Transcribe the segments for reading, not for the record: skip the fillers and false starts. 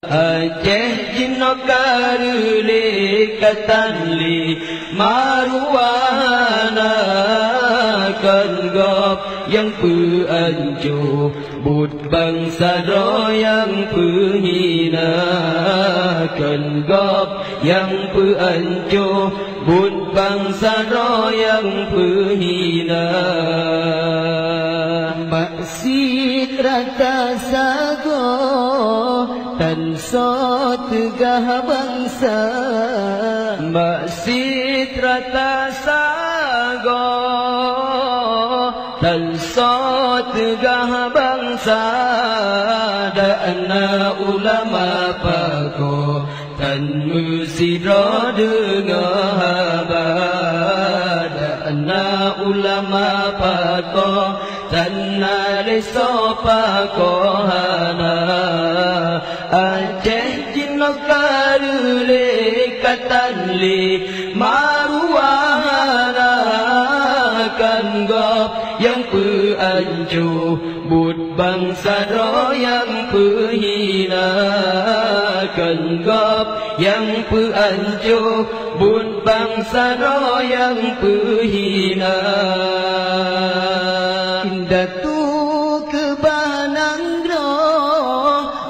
Aceh jinokarule katanli maruana Kanggap yang peanjo Bud bangsa yang penghina Kanggap yang peanjo Bud bangsa yang penghina Maksud rata sago Tan so tegah bangsa Maksud rata sago Tan so tegah bangsa Dana ulama pako Tan musidro dengar habar Dana ulama pako Tan naleso pako hana Aceh jinokarule katanli maruana Kanggap yang peanjo Bud bangsa yang penghina Kanggap yang peanjo Bud bangsa yang penghina Indah tu kebanang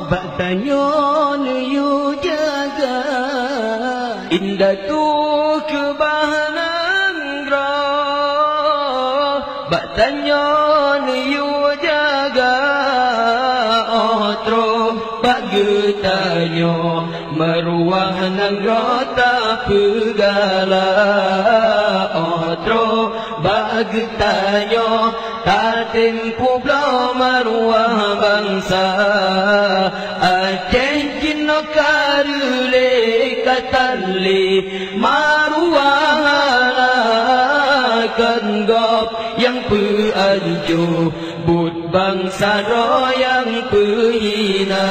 Batanyon yu jaga Indah tu kebahanan Batanyon yu jaga Otro bagetanyo Meruah nang rota pegala Otro bagetanyo Tatempu blau maruah bangsa Aceh jinokarule katanli maruana Kanggap yang peanjo Bud bangsa yang penghina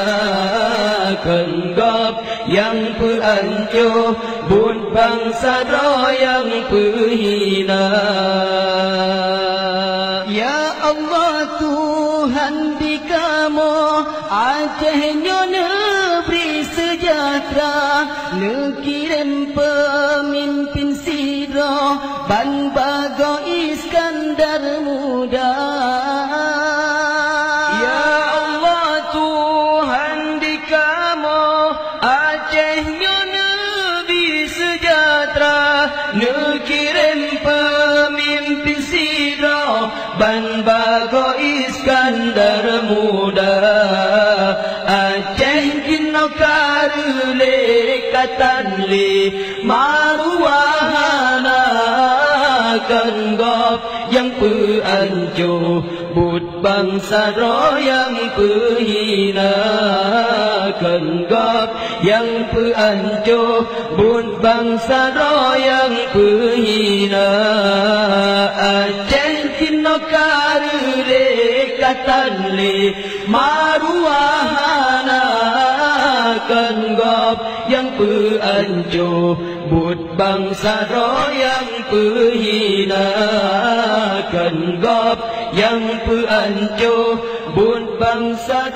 Kanggap yang peanjo Bud bangsa yang penghina Ya Allah Tuhan di kamu Aceh nyo negeri sejahtera Nekirim pemimpin sidro Ban Bago Iskandar muda Ya Allah Tuhan di kamu Aceh nyo negeri sejahtera Nekirim pemimpin sidro Ban Bago Iskandar muda Aceh jinokarule katanli maruana Kanggap yang peanjo Bud bangsa yang penghina Kanggap yang peanjo Bud bangsa yang penghina Aceh jinokarule katanli maruana Kanggap yang peanjo Bud bangsa yang penghina Kanggap yang peanjo Bud bangsa